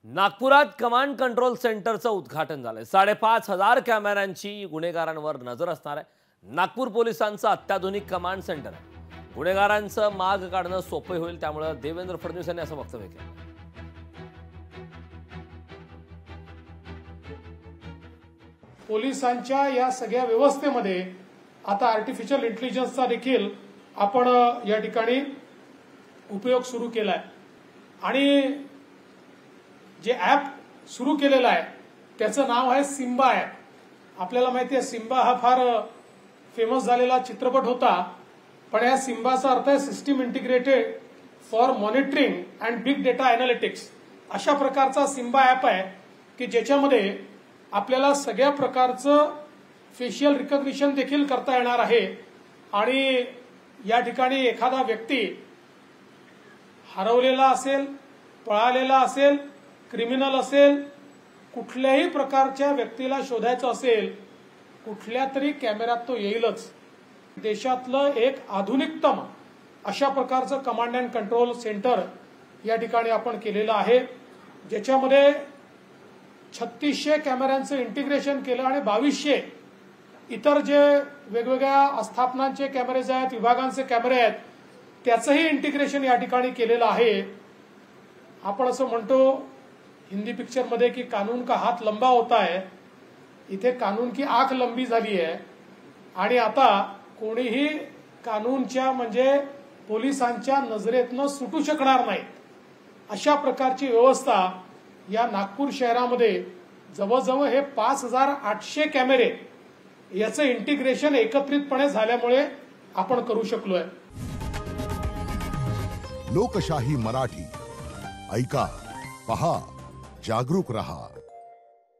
नागपुरात command control सेंटरचं उद्घाटन झालंय। 5,500 कॅमेऱ्यांची गुन्हेगारांवर नजर असणार आहे। नागपूर पोलिसांचं अत्याधुनिक कमांड सेंटर आहे। गुन्हेगारांचं माग काढणं सोपे होईल, त्यामुळे देवेंद्र फडणवीस यांनी असं वक्तव्य केलं। पोलिसांच्या या सगळ्या व्यवस्थेमध्ये आता आर्टिफिशियल इंटेलिजन्सचा देखील आपण या ठिकाणी उपयोग सुरू केलाय आणि जे ॲप सुरू केलेलं आहे त्याचं नाव आहे सिम्बा ॲप। आपल्याला माहिती आहे सिम्बा हा फार फेमस झालेला चित्रपट होता, पण या सिम्बाचा अर्थ आहे system integrated for monitoring and big data analytics. अशा प्रकारचा सिम्बा ॲप आहे की ज्याच्यामध्ये आपल्याला सगळ्या प्रकारचं फेशियल रिकग्निशन देखील करता येणार आहे आणि या ठिकाणी एखादा व्यक्ती हरवलेला असेल, पळालेला असेल, क्रिमिनल असेल, कुठल्याही प्रकारच्या व्यक्तीला शोधायचं असेल, कुठल्या तरी कॅमेऱ्यात तो येईलच। देशातलं एक आधुनिकतम अशा प्रकारचं कमांड अँड कंट्रोल सेंटर या ठिकाणी आपण केलेलं आहे, ज्याच्यामध्ये 3600 कॅमेऱ्यांचं इंटिग्रेशन केलं आणि 2200 इतर जे वेगवेगळ्या आस्थापनांचे कॅमेरेज आहेत, विभागांचे कॅमेरे आहेत, त्याचंही इंटिग्रेशन या ठिकाणी केलेलं आहे। आपण असं म्हणतो हिंदी पिक्चर मध्ये की कानून का हात लंबा होता है, इथे कानून की आंख लंबी झाली आहे आणि आता कोणीही कानूनच्या म्हणजे पोलिसांच्या नजरेतनं सुटू शकणार नाही। अशा प्रकारची व्यवस्था या नागपूर शहरामध्ये जवळजवळ हे 5,800 कॅमेरे याचं इंटिग्रेशन एकत्रितपणे झाल्यामुळे आपण करू शकलोय। लोकशाही मराठी ऐका, पहा, जागरूक रहा।